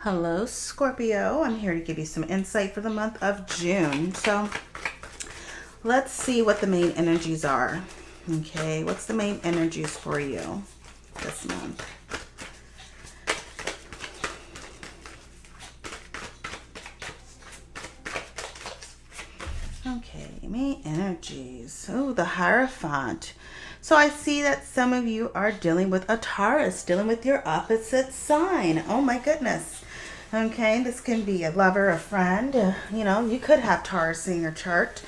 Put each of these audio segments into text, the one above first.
Hello, Scorpio. I'm here to give you some insight for the month of June. So let's see what the main energies are. Okay, what's the main energies for you this month? Okay, main energies. Oh, the Hierophant. So I see that some of you are dealing with a Taurus, dealing with your opposite sign. Oh my goodness. Okay, this can be a lover, a friend. You could have Taurus in your chart.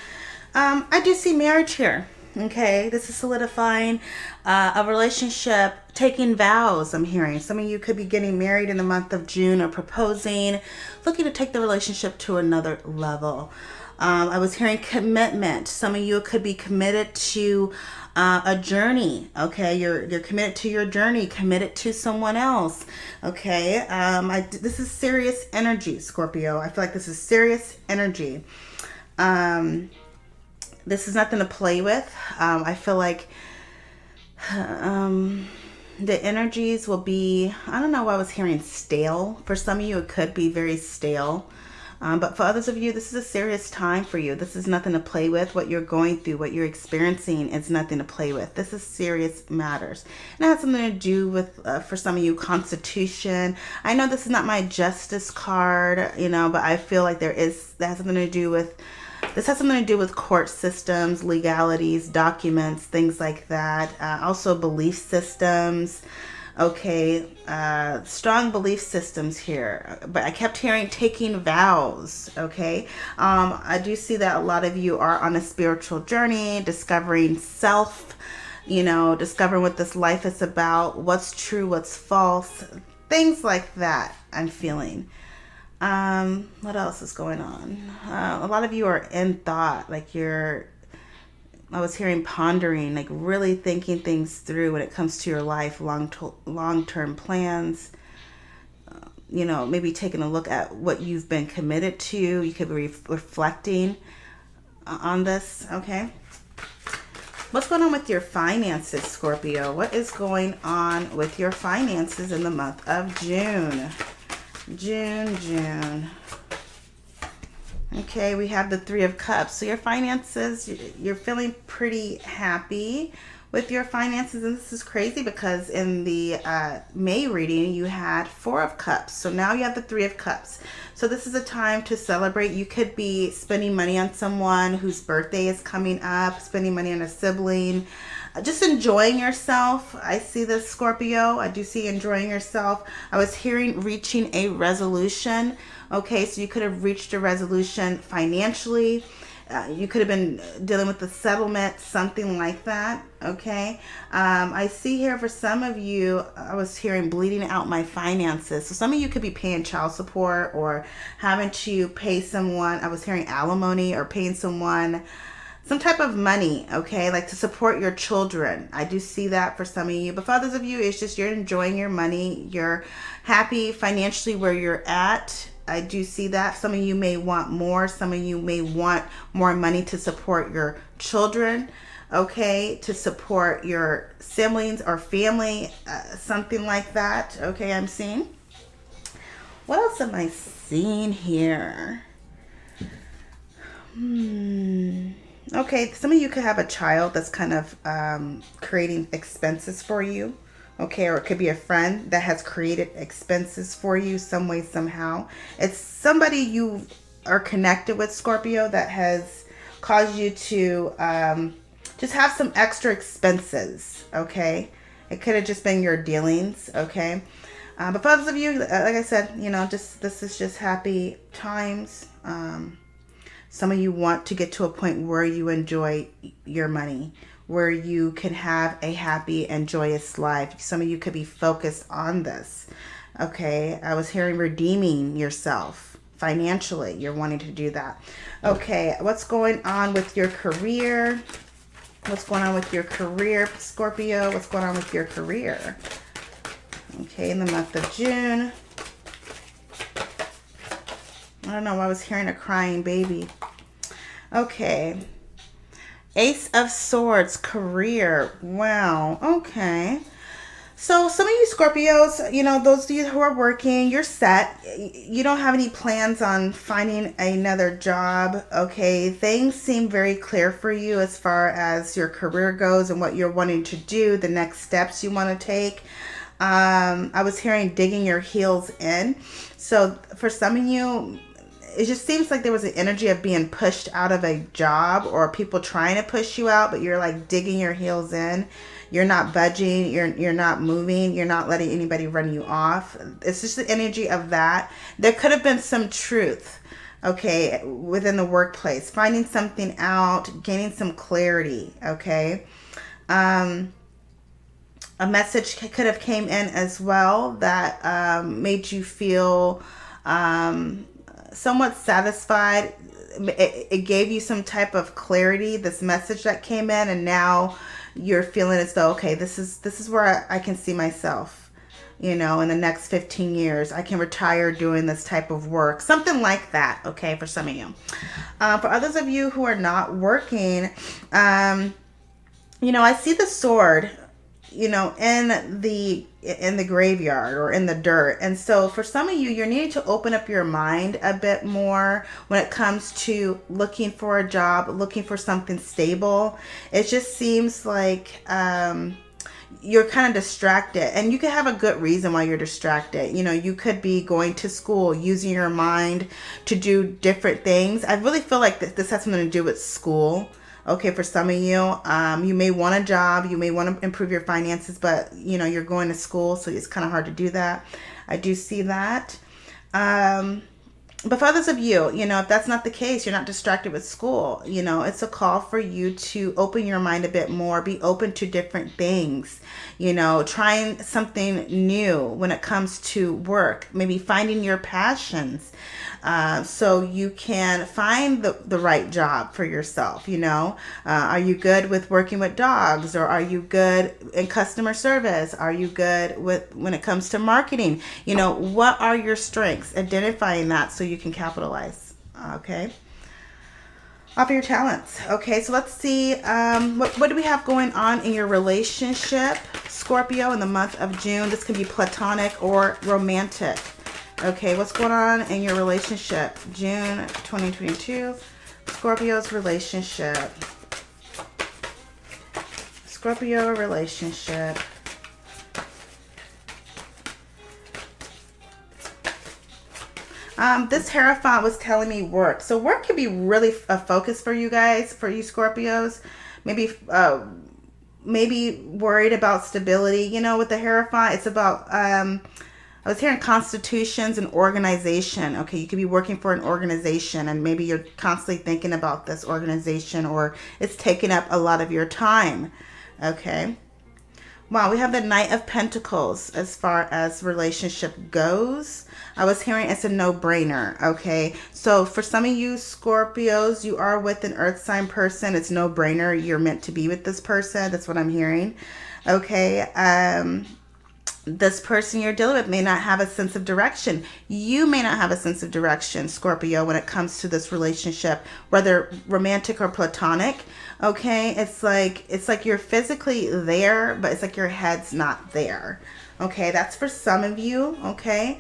I do see marriage here. Okay, this is solidifying a relationship, taking vows. I'm hearing some of you could be getting married in the month of June or proposing, looking to take the relationship to another level. I was hearing commitment. Some of you could be committed to a journey. Okay, you're committed to your journey, committed to someone else. Okay, this is serious energy, Scorpio. I feel like this is serious energy. This is nothing to play with. I feel like the energies will be, I don't know why I was hearing stale. For some of you, it could be very stale. But for others of you, this is a serious time for you. This is nothing to play with. What you're going through, what you're experiencing, is nothing to play with. This is serious matters. And it has something to do with, for some of you, Constitution. I know this is not my Justice card, but I feel like that has something to do with, this has something to do with court systems, legalities, documents, things like that. Also belief systems. Okay, strong belief systems here, but I kept hearing taking vows. Okay, I do see that a lot of you are on a spiritual journey, discovering self, discovering what this life is about, what's true, what's false, things like that. I'm feeling. What else is going on? A lot of you are in thought, like I was hearing pondering, like really thinking things through when it comes to your life, long-term plans. Maybe taking a look at what you've been committed to. You could be reflecting on this, okay? What's going on with your finances, Scorpio? What is going on with your finances in the month of June? June. Okay, we have the Three of Cups. So your finances, you're feeling pretty happy with your finances. And this is crazy because in the May reading, you had Four of Cups. So now you have the Three of Cups. So this is a time to celebrate. You could be spending money on someone whose birthday is coming up, spending money on a sibling, just enjoying yourself. I see this, Scorpio. I do see enjoying yourself. I was hearing reaching a resolution. Okay, so you could have reached a resolution financially. You could have been dealing with a settlement, something like that. Okay, I see here for some of you, I was hearing bleeding out my finances. So some of you could be paying child support or having to pay someone. I was hearing alimony or paying someone some type of money, okay, like to support your children. I do see that for some of you, but for others of you, it's just you're enjoying your money. You're happy financially where you're at. I do see that. Some of you may want more. Some of you may want more money to support your children, okay, to support your siblings or family, something like that. Okay, I'm seeing. What else am I seeing here? Okay, some of you could have a child that's kind of creating expenses for you. Okay, or it could be a friend that has created expenses for you some way, somehow. It's somebody you are connected with, Scorpio, that has caused you to just have some extra expenses, okay? It could have just been your dealings, okay? But for others of you, like I said, this is just happy times. Some of you want to get to a point where you enjoy your money, where you can have a happy and joyous life. Some of you could be focused on this. Okay, I was hearing redeeming yourself financially. You're wanting to do that. Okay, what's going on with your career? What's going on with your career, Scorpio? What's going on with your career? Okay, in the month of June. I don't know, I was hearing a crying baby. Okay. Ace of Swords, career. Wow, okay. So some of you Scorpios, those of you who are working, you're set. You don't have any plans on finding another job, okay? Things seem very clear for you as far as your career goes and what you're wanting to do, the next steps you want to take. I was hearing digging your heels in. So for some of you, it just seems like there was an energy of being pushed out of a job or people trying to push you out, but you're like digging your heels in. You're not budging. You're not moving. You're not letting anybody run you off. It's just the energy of that. There could have been some truth, okay, within the workplace. Finding something out, gaining some clarity, okay. A message could have came in as well that made you feel somewhat satisfied. It gave you some type of clarity, this message that came in, and now you're feeling as though, okay, this is where I can see myself, in the next 15 years. I can retire doing this type of work, something like that, okay, for some of you. For others of you who are not working, I see the sword, in the graveyard or in the dirt. And so for some of you, you're needing to open up your mind a bit more when it comes to looking for a job, looking for something stable. It just seems like you're kind of distracted, and you could have a good reason why you're distracted. You could be going to school, using your mind to do different things. I really feel like this has something to do with school. Okay, for some of you, you may want a job, you may want to improve your finances, but you're going to school, so it's kind of hard to do that. I do see that. But for others of you, if that's not the case, you're not distracted with school. It's a call for you to open your mind a bit more, be open to different things, trying something new when it comes to work, maybe finding your passions. So you can find the right job for yourself. Are you good with working with dogs, or are you good in customer service? Are you good with when it comes to marketing? What are your strengths? Identifying that so you can capitalize. Okay. Off your talents. Okay, so let's see. What do we have going on in your relationship, Scorpio, in the month of June? This can be platonic or romantic. Okay, what's going on in your relationship? June 2022. Scorpio's relationship. Scorpio relationship. This Hierophant was telling me work. So work can be really a focus for you guys, for you Scorpios. Maybe worried about stability. With the Hierophant, it's about... I was hearing constitutions and organization. Okay, you could be working for an organization, and maybe you're constantly thinking about this organization, or it's taking up a lot of your time. Okay. Wow, we have the Knight of Pentacles as far as relationship goes. I was hearing it's a no-brainer, okay? So for some of you Scorpios, you are with an earth sign person. It's no-brainer. You're meant to be with this person. That's what I'm hearing. Okay, this person you're dealing with may not have a sense of direction. You may not have a sense of direction, Scorpio, when it comes to this relationship, whether romantic or platonic. Okay, it's like you're physically there, but it's like your head's not there. Okay, that's for some of you. Okay,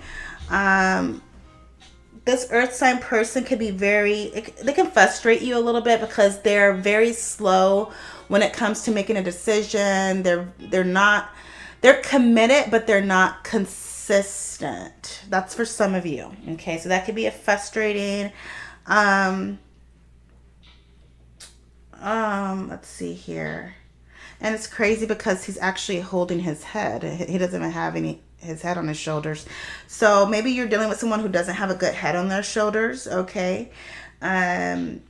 this earth sign person could be they can frustrate you a little bit because they're very slow when it comes to making a decision. They're committed, but they're not consistent. That's for some of you. Okay, so that could be a frustrating. Let's see here. And it's crazy because he's actually holding his head. He doesn't even have his head on his shoulders. So maybe you're dealing with someone who doesn't have a good head on their shoulders. Okay. And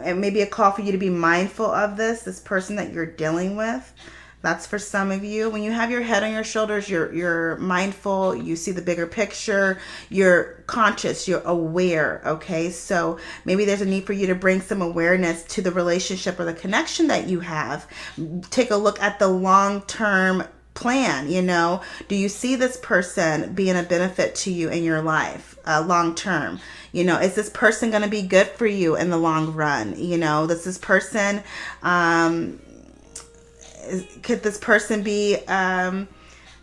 maybe a call for you to be mindful of this person that you're dealing with. That's for some of you. When you have your head on your shoulders, you're mindful, you see the bigger picture, you're conscious, you're aware, okay? So maybe there's a need for you to bring some awareness to the relationship or the connection that you have. Take a look at the long-term plan, Do you see this person being a benefit to you in your life long-term? Is this person going to be good for you in the long run? Does this person... Could this person be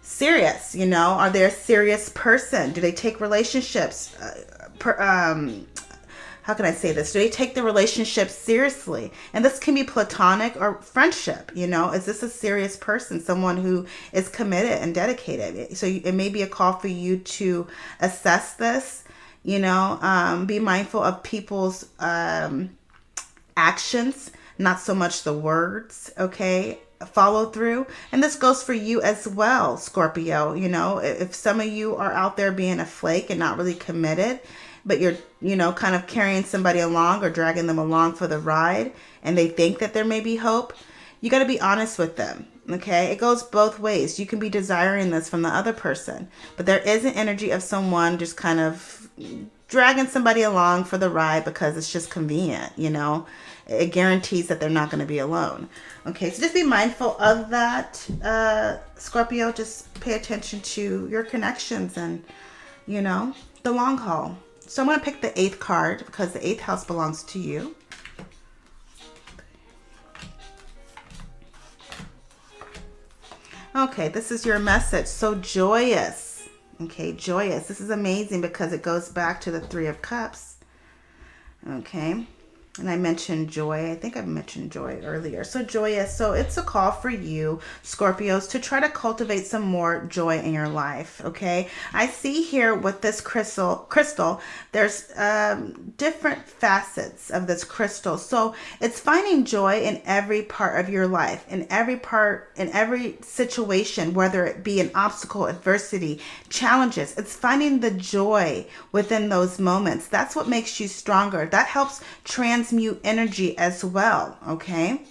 serious? You know, are they a serious person? Do they take relationships? How can I say this? Do they take the relationship seriously? And this can be platonic or friendship. You know, is this a serious person? Someone who is committed and dedicated. So it may be a call for you to assess this. You know, be mindful of people's actions, not so much the words. Okay. Follow through. And this goes for you as well, Scorpio. You know, if some of you are out there being a flake and not really committed, but you're, you know, kind of carrying somebody along or dragging them along for the ride, and they think that there may be hope, you got to be honest with them. Okay. It goes both ways. You can be desiring this from the other person, but there is an energy of someone just kind of dragging somebody along for the ride because it's just convenient. You know, it guarantees that they're not going to be alone. Okay. So just be mindful of that, Scorpio. Just pay attention to your connections and, you know, the long haul. So I'm going to pick the 8th card because the 8th house belongs to you. Okay, this is your message. So joyous. Okay, joyous. This is amazing because it goes back to the 3 of Cups. Okay. And I mentioned joy. I think I mentioned joy earlier. So joyous. So it's a call for you, Scorpios, to try to cultivate some more joy in your life. Okay. I see here with this crystal, there's different facets of this crystal. So it's finding joy in every part of your life, in every situation, whether it be an obstacle, adversity, challenges. It's finding the joy within those moments. That's what makes you stronger. That helps transmute energy as well. Okay.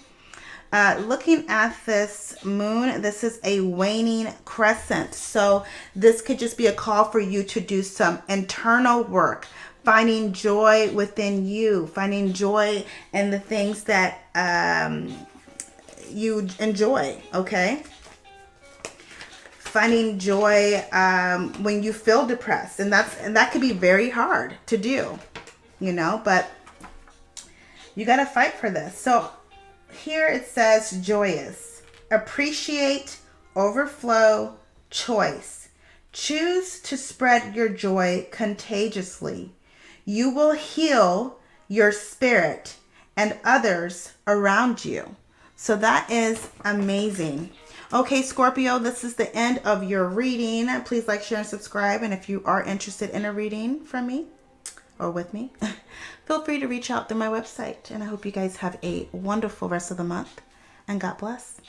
Looking at this moon, this is a waning crescent. So this could just be a call for you to do some internal work, finding joy within you, finding joy in the things that you enjoy. Okay. Finding joy when you feel depressed, and that could be very hard to do, you know, but you got to fight for this. So here it says joyous, appreciate, overflow, choice. Choose to spread your joy contagiously. You will heal your spirit and others around you. So that is amazing. Okay, Scorpio, this is the end of your reading. Please like, share, and subscribe. And if you are interested in a reading from me or with me, feel free to reach out through my website. And I hope you guys have a wonderful rest of the month. And God bless.